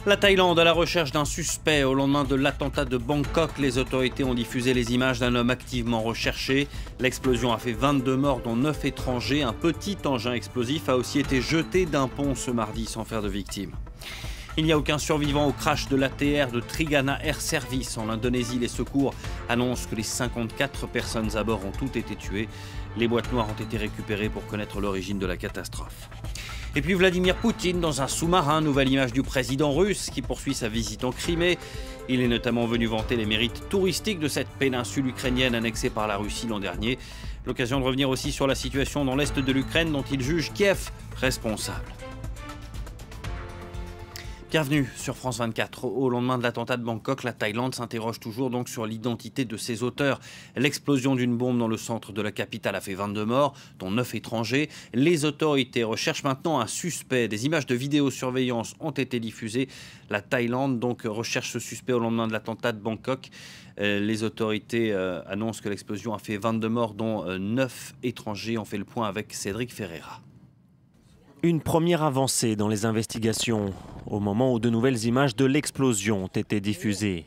La Thaïlande à la recherche d'un suspect. Au lendemain de l'attentat de Bangkok, les autorités ont diffusé les images d'un homme activement recherché. L'explosion a fait 22 morts, dont 9 étrangers. Un petit engin explosif a aussi été jeté d'un pont ce mardi sans faire de victimes. Il n'y a aucun survivant au crash de l'ATR de Trigana Air Service en Indonésie. Les secours annoncent que les 54 personnes à bord ont toutes été tuées. Les boîtes noires ont été récupérées pour connaître l'origine de la catastrophe. Et puis Vladimir Poutine dans un sous-marin, nouvelle image du président russe qui poursuit sa visite en Crimée. Il est notamment venu vanter les mérites touristiques de cette péninsule ukrainienne annexée par la Russie l'an dernier. L'occasion de revenir aussi sur la situation dans l'est de l'Ukraine dont il juge Kiev responsable. Bienvenue sur France 24. Au lendemain de l'attentat de Bangkok, la Thaïlande s'interroge toujours donc sur l'identité de ses auteurs. L'explosion d'une bombe dans le centre de la capitale a fait 22 morts, dont 9 étrangers. Les autorités recherchent maintenant un suspect. Des images de vidéosurveillance ont été diffusées. La Thaïlande donc recherche ce suspect au lendemain de l'attentat de Bangkok. Les autorités annoncent que l'explosion a fait 22 morts, dont 9 étrangers. On fait le point avec Cédric Ferreira. Une première avancée dans les investigations, au moment où de nouvelles images de l'explosion ont été diffusées.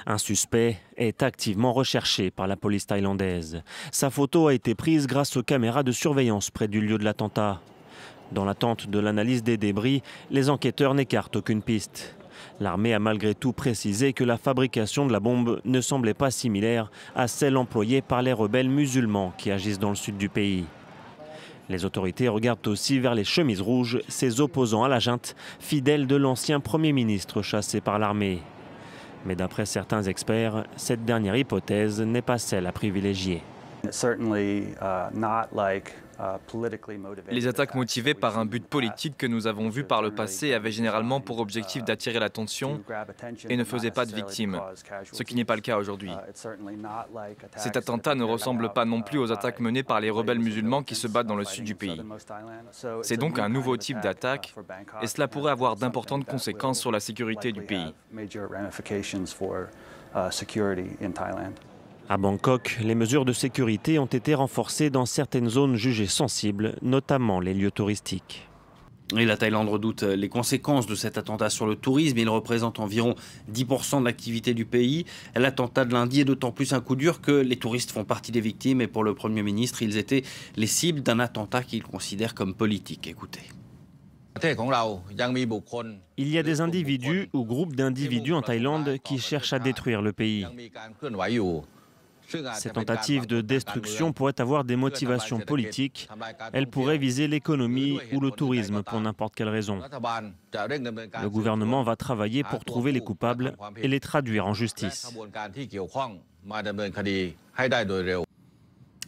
Un suspect est activement recherché par la police thaïlandaise. Sa photo a été prise grâce aux caméras de surveillance près du lieu de l'attentat. Dans l'attente de l'analyse des débris, les enquêteurs n'écartent aucune piste. L'armée a malgré tout précisé que la fabrication de la bombe ne semblait pas similaire à celle employée par les rebelles musulmans qui agissent dans le sud du pays. Les autorités regardent aussi vers les chemises rouges, ces opposants à la junte, fidèles de l'ancien Premier ministre chassé par l'armée. Mais d'après certains experts, cette dernière hypothèse n'est pas celle à privilégier. Les attaques motivées par un but politique que nous avons vu par le passé avaient généralement pour objectif d'attirer l'attention et ne faisaient pas de victimes, ce qui n'est pas le cas aujourd'hui. Cet attentat ne ressemble pas non plus aux attaques menées par les rebelles musulmans qui se battent dans le sud du pays. C'est donc un nouveau type d'attaque et cela pourrait avoir d'importantes conséquences sur la sécurité du pays. À Bangkok, les mesures de sécurité ont été renforcées dans certaines zones jugées sensibles, notamment les lieux touristiques. Et la Thaïlande redoute les conséquences de cet attentat sur le tourisme. Il représente environ 10% de l'activité du pays. L'attentat de lundi est d'autant plus un coup dur que les touristes font partie des victimes. Et pour le Premier ministre, ils étaient les cibles d'un attentat qu'il considère comme politique. Écoutez. Il y a des individus ou groupes d'individus en Thaïlande qui cherchent à détruire le pays. Ces tentatives de destruction pourraient avoir des motivations politiques. Elles pourraient viser l'économie ou le tourisme pour n'importe quelle raison. Le gouvernement va travailler pour trouver les coupables et les traduire en justice.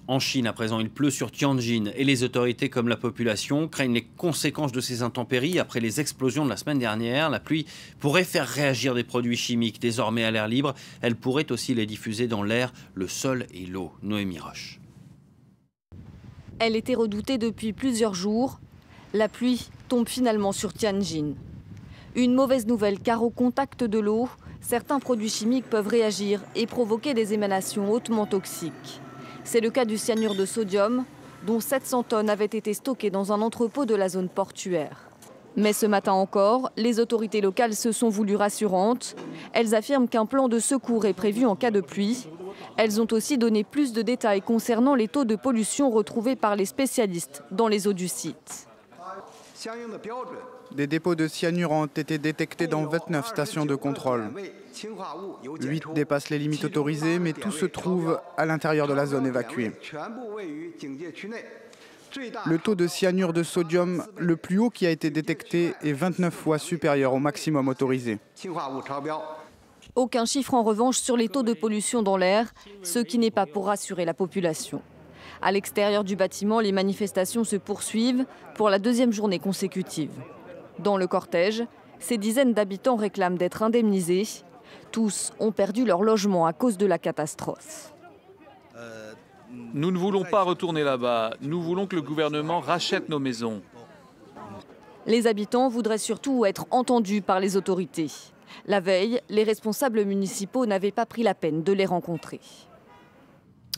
En Chine, à présent, il pleut sur Tianjin et les autorités comme la population craignent les conséquences de ces intempéries après les explosions de la semaine dernière. La pluie pourrait faire réagir des produits chimiques désormais à l'air libre. Elle pourrait aussi les diffuser dans l'air, le sol et l'eau. Noémie Roche. Elle était redoutée depuis plusieurs jours. La pluie tombe finalement sur Tianjin. Une mauvaise nouvelle car au contact de l'eau, certains produits chimiques peuvent réagir et provoquer des émanations hautement toxiques. C'est le cas du cyanure de sodium, dont 700 tonnes avaient été stockées dans un entrepôt de la zone portuaire. Mais ce matin encore, les autorités locales se sont voulues rassurantes. Elles affirment qu'un plan de secours est prévu en cas de pluie. Elles ont aussi donné plus de détails concernant les taux de pollution retrouvés par les spécialistes dans les eaux du site. Des dépôts de cyanure ont été détectés dans 29 stations de contrôle. 8 dépassent les limites autorisées, mais tout se trouve à l'intérieur de la zone évacuée. Le taux de cyanure de sodium le plus haut qui a été détecté est 29 fois supérieur au maximum autorisé. Aucun chiffre en revanche sur les taux de pollution dans l'air, ce qui n'est pas pour rassurer la population. À l'extérieur du bâtiment, les manifestations se poursuivent pour la deuxième journée consécutive. Dans le cortège, ces dizaines d'habitants réclament d'être indemnisés. Tous ont perdu leur logement à cause de la catastrophe. Nous ne voulons pas retourner là-bas. Nous voulons que le gouvernement rachète nos maisons. Les habitants voudraient surtout être entendus par les autorités. La veille, les responsables municipaux n'avaient pas pris la peine de les rencontrer.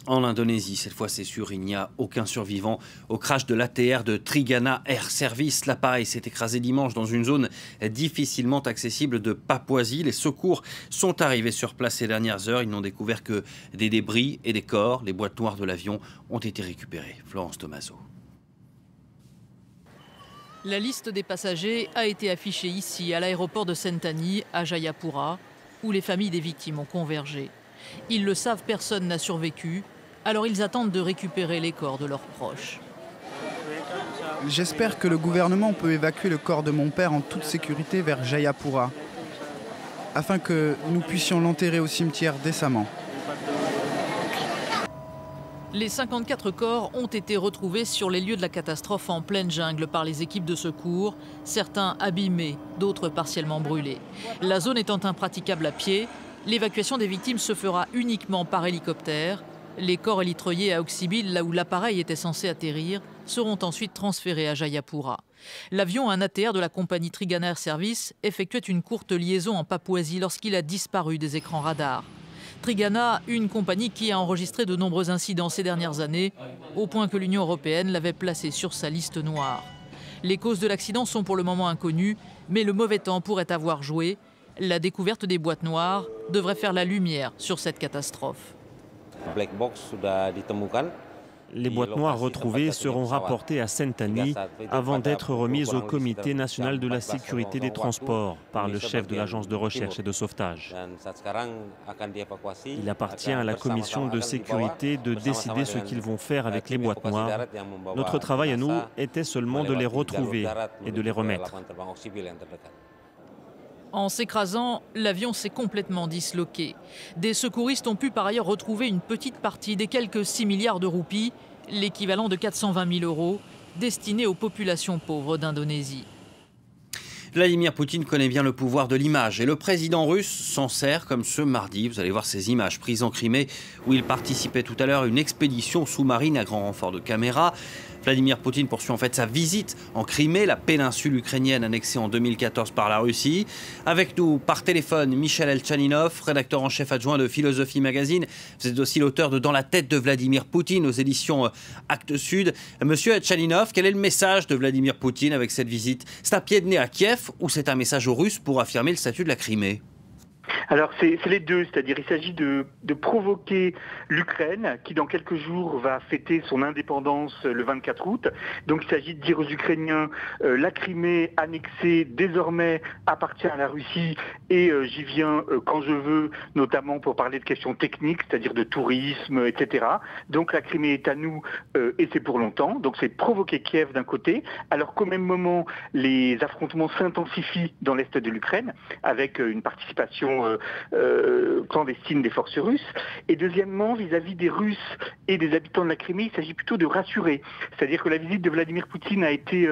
En Indonésie, cette fois c'est sûr, il n'y a aucun survivant au crash de l'ATR de Trigana Air Service. L'appareil s'est écrasé dimanche dans une zone difficilement accessible de Papouasie. Les secours sont arrivés sur place ces dernières heures. Ils n'ont découvert que des débris et des corps. Les boîtes noires de l'avion ont été récupérées. Florence Tomaso. La liste des passagers a été affichée ici, à l'aéroport de Sentani, à Jayapura, où les familles des victimes ont convergé. Ils le savent, personne n'a survécu. Alors ils attendent de récupérer les corps de leurs proches. J'espère que le gouvernement peut évacuer le corps de mon père en toute sécurité vers Jayapura, afin que nous puissions l'enterrer au cimetière décemment. Les 54 corps ont été retrouvés sur les lieux de la catastrophe en pleine jungle par les équipes de secours, certains abîmés, d'autres partiellement brûlés. La zone étant impraticable à pied, l'évacuation des victimes se fera uniquement par hélicoptère. Les corps élitreillés à Oxybil, là où l'appareil était censé atterrir, seront ensuite transférés à Jayapura. L'avion, un ATR de la compagnie Trigana Air Service, effectuait une courte liaison en Papouasie lorsqu'il a disparu des écrans radars. Trigana, une compagnie qui a enregistré de nombreux incidents ces dernières années, au point que l'Union européenne l'avait placé sur sa liste noire. Les causes de l'accident sont pour le moment inconnues, mais le mauvais temps pourrait avoir joué. La découverte des boîtes noires devrait faire la lumière sur cette catastrophe. Les boîtes noires retrouvées seront rapportées à Sentani avant d'être remises au Comité national de la sécurité des transports par le chef de l'agence de recherche et de sauvetage. Il appartient à la commission de sécurité de décider ce qu'ils vont faire avec les boîtes noires. Notre travail à nous était seulement de les retrouver et de les remettre. En s'écrasant, l'avion s'est complètement disloqué. Des secouristes ont pu par ailleurs retrouver une petite partie des quelques 6 milliards de roupies, l'équivalent de 420 000 euros, destinés aux populations pauvres d'Indonésie. Vladimir Poutine connaît bien le pouvoir de l'image et le président russe s'en sert comme ce mardi. Vous allez voir ces images prises en Crimée où il participait tout à l'heure à une expédition sous-marine à grand renfort de caméras. Vladimir Poutine poursuit en fait sa visite en Crimée, la péninsule ukrainienne annexée en 2014 par la Russie. Avec nous par téléphone, Michel Elchaninov, rédacteur en chef adjoint de Philosophie Magazine. Vous êtes aussi l'auteur de Dans la tête de Vladimir Poutine aux éditions Actes Sud. Monsieur Elchaninov, quel est le message de Vladimir Poutine avec cette visite? C'est un pied de nez à Kiev ou c'est un message aux Russes pour affirmer le statut de la Crimée? Alors c'est les deux, c'est-à-dire il s'agit de provoquer l'Ukraine qui dans quelques jours va fêter son indépendance le 24 août. Donc il s'agit de dire aux Ukrainiens la Crimée annexée désormais appartient à la Russie et j'y viens quand je veux, notamment pour parler de questions techniques, c'est-à-dire de tourisme, etc. Donc la Crimée est à nous et c'est pour longtemps. Donc c'est provoquer Kiev d'un côté, alors qu'au même moment les affrontements s'intensifient dans l'est de l'Ukraine avec une participation clandestine des forces russes. Et deuxièmement, vis-à-vis des Russes et des habitants de la Crimée, il s'agit plutôt de rassurer. C'est-à-dire que la visite de Vladimir Poutine a été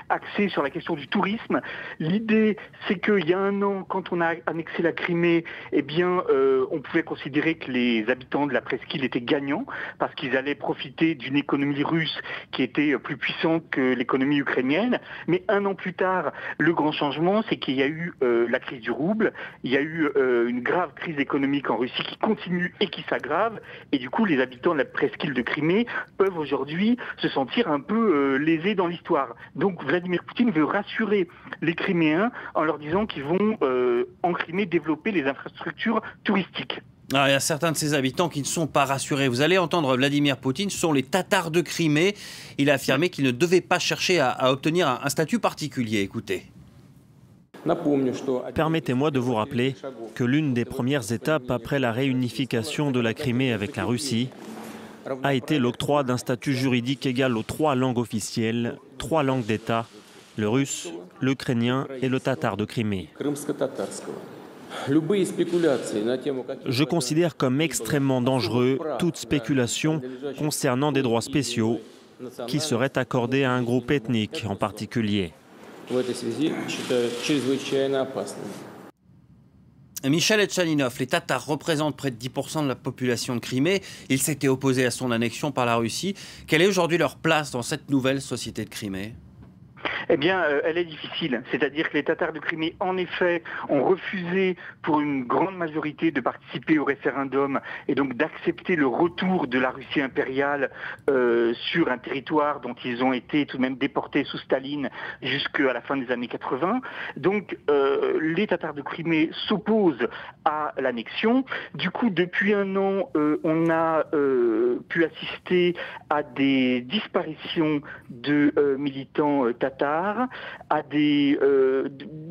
axée sur la question du tourisme. L'idée, c'est qu'il y a un an, quand on a annexé la Crimée, eh bien, on pouvait considérer que les habitants de la presqu'île étaient gagnants parce qu'ils allaient profiter d'une économie russe qui était plus puissante que l'économie ukrainienne. Mais un an plus tard, le grand changement, c'est qu'il y a eu la crise du rouble, il y a eu une grave crise économique en Russie qui continue et qui s'aggrave. Et du coup, les habitants de la presqu'île de Crimée peuvent aujourd'hui se sentir un peu lésés dans l'histoire. Donc Vladimir Poutine veut rassurer les Criméens en leur disant qu'ils vont en Crimée développer les infrastructures touristiques. Alors, il y a certains de ces habitants qui ne sont pas rassurés. Vous allez entendre Vladimir Poutine, ce sont les Tatars de Crimée. Il a affirmé qu'il ne devait pas chercher à obtenir un statut particulier. Écoutez. Permettez-moi de vous rappeler que l'une des premières étapes après la réunification de la Crimée avec la Russie a été l'octroi d'un statut juridique égal aux 3 langues officielles, 3 langues d'État, le russe, l'ukrainien et le tatar de Crimée. Je considère comme extrêmement dangereux toute spéculation concernant des droits spéciaux qui seraient accordés à un groupe ethnique en particulier. Michel Elchaninov, les Tatars représentent près de 10% de la population de Crimée. Ils s'étaient opposés à son annexion par la Russie. Quelle est aujourd'hui leur place dans cette nouvelle société de Crimée ? Eh bien, elle est difficile. C'est-à-dire que les Tatars de Crimée, en effet, ont refusé pour une grande majorité de participer au référendum et donc d'accepter le retour de la Russie impériale sur un territoire dont ils ont été tout de même déportés sous Staline jusqu'à la fin des années 80. Donc, les Tatars de Crimée s'opposent à l'annexion. Du coup, depuis un an, on a pu assister à des disparitions de militants tatars, à des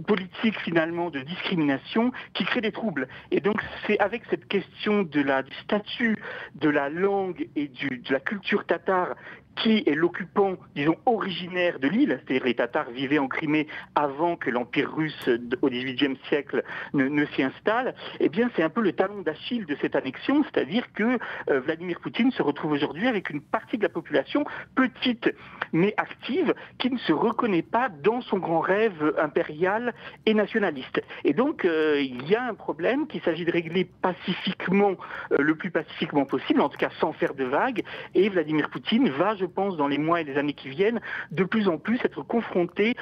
politiques finalement de discrimination qui créent des troubles. Et donc, c'est avec cette question du statut, de la langue et de la culture tatare qui est l'occupant, disons, originaire de l'île, c'est-à-dire les Tatars vivaient en Crimée avant que l'Empire russe au XVIIIe siècle ne s'y installe, eh bien c'est un peu le talon d'Achille de cette annexion, c'est-à-dire que Vladimir Poutine se retrouve aujourd'hui avec une partie de la population, petite mais active, qui ne se reconnaît pas dans son grand rêve impérial et nationaliste. Et donc il y a un problème qu'il s'agit de régler pacifiquement, le plus pacifiquement possible, en tout cas sans faire de vagues, et Vladimir Poutine va, je pense, dans les mois et les années qui viennent, de plus en plus être confronté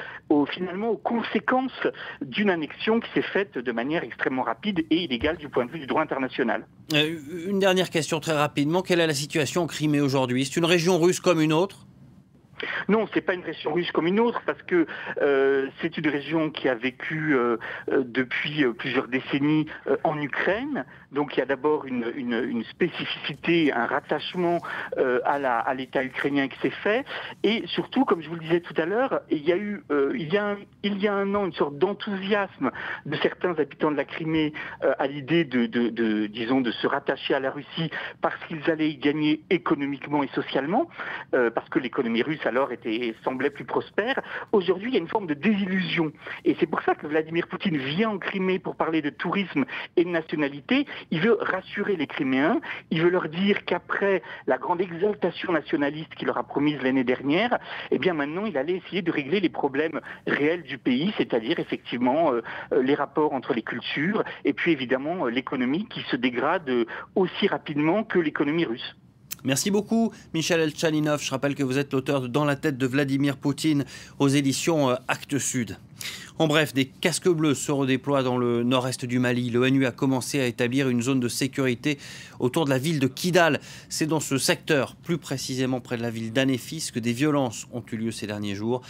finalement aux conséquences d'une annexion qui s'est faite de manière extrêmement rapide et illégale du point de vue du droit international. Une dernière question très rapidement. Quelle est la situation en Crimée aujourd'hui? C'est une région russe comme une autre? Non, c'est pas une région russe comme une autre, parce que c'est une région qui a vécu depuis plusieurs décennies en Ukraine. Donc il y a d'abord une spécificité, un rattachement à l'État ukrainien qui s'est fait. Et surtout, comme je vous le disais tout à l'heure, il y a eu il y a un an une sorte d'enthousiasme de certains habitants de la Crimée à l'idée disons, de se rattacher à la Russie parce qu'ils allaient y gagner économiquement et socialement, parce que l'économie russe alors semblait plus prospère. Aujourd'hui, il y a une forme de désillusion. Et c'est pour ça que Vladimir Poutine vient en Crimée pour parler de tourisme et de nationalité. Il veut rassurer les Criméens. Il veut leur dire qu'après la grande exaltation nationaliste qu'il leur a promise l'année dernière, eh bien maintenant, il allait essayer de régler les problèmes réels du pays, c'est-à-dire effectivement les rapports entre les cultures et puis évidemment l'économie qui se dégrade aussi rapidement que l'économie russe. Merci beaucoup, Michel Elchaninov. Je rappelle que vous êtes l'auteur de Dans la tête de Vladimir Poutine aux éditions Actes Sud. En bref, des casques bleus se redéploient dans le nord-est du Mali. L'ONU a commencé à établir une zone de sécurité autour de la ville de Kidal. C'est dans ce secteur, plus précisément près de la ville d'Anéfis, que des violences ont eu lieu ces derniers jours.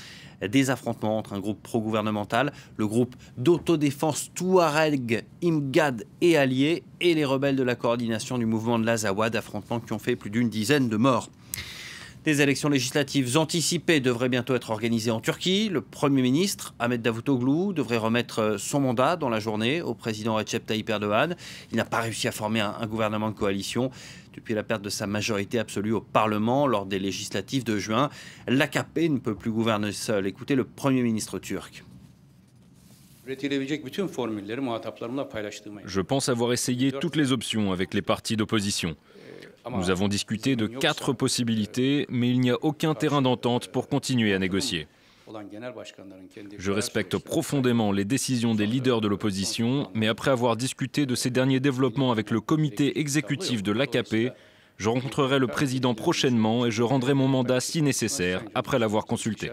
Des affrontements entre un groupe pro-gouvernemental, le groupe d'autodéfense Touareg, Imgad et alliés, et les rebelles de la coordination du mouvement de l'Azawad, affrontements qui ont fait plus d'une dizaine de morts. Des élections législatives anticipées devraient bientôt être organisées en Turquie. Le Premier ministre, Ahmet Davutoglu, devrait remettre son mandat dans la journée au président Recep Tayyip Erdogan. Il n'a pas réussi à former un gouvernement de coalition depuis la perte de sa majorité absolue au Parlement lors des législatives de juin. L'AKP ne peut plus gouverner seul. Écoutez le Premier ministre turc. Je pense avoir essayé toutes les options avec les partis d'opposition. Nous avons discuté de 4 possibilités, mais il n'y a aucun terrain d'entente pour continuer à négocier. Je respecte profondément les décisions des leaders de l'opposition, mais après avoir discuté de ces derniers développements avec le comité exécutif de l'AKP, je rencontrerai le président prochainement et je rendrai mon mandat si nécessaire après l'avoir consulté.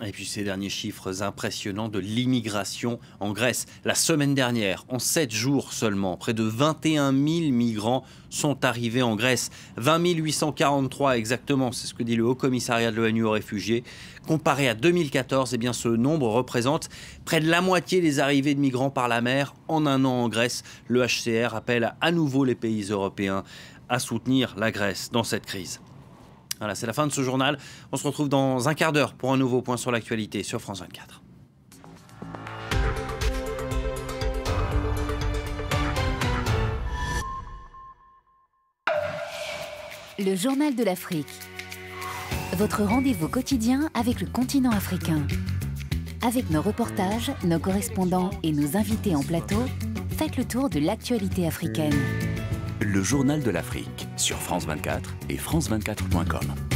Et puis ces derniers chiffres impressionnants de l'immigration en Grèce. La semaine dernière, en 7 jours seulement, près de 21 000 migrants sont arrivés en Grèce. 20 843 exactement, c'est ce que dit le Haut-Commissariat de l'ONU aux réfugiés. Comparé à 2014, eh bien, ce nombre représente près de la moitié des arrivées de migrants par la mer en un an en Grèce. Le HCR appelle à nouveau les pays européens à soutenir la Grèce dans cette crise. Voilà, c'est la fin de ce journal. On se retrouve dans un quart d'heure pour un nouveau point sur l'actualité sur France 24. Le journal de l'Afrique. Votre rendez-vous quotidien avec le continent africain. Avec nos reportages, nos correspondants et nos invités en plateau, faites le tour de l'actualité africaine. Le journal de l'Afrique sur France 24 et France24.com.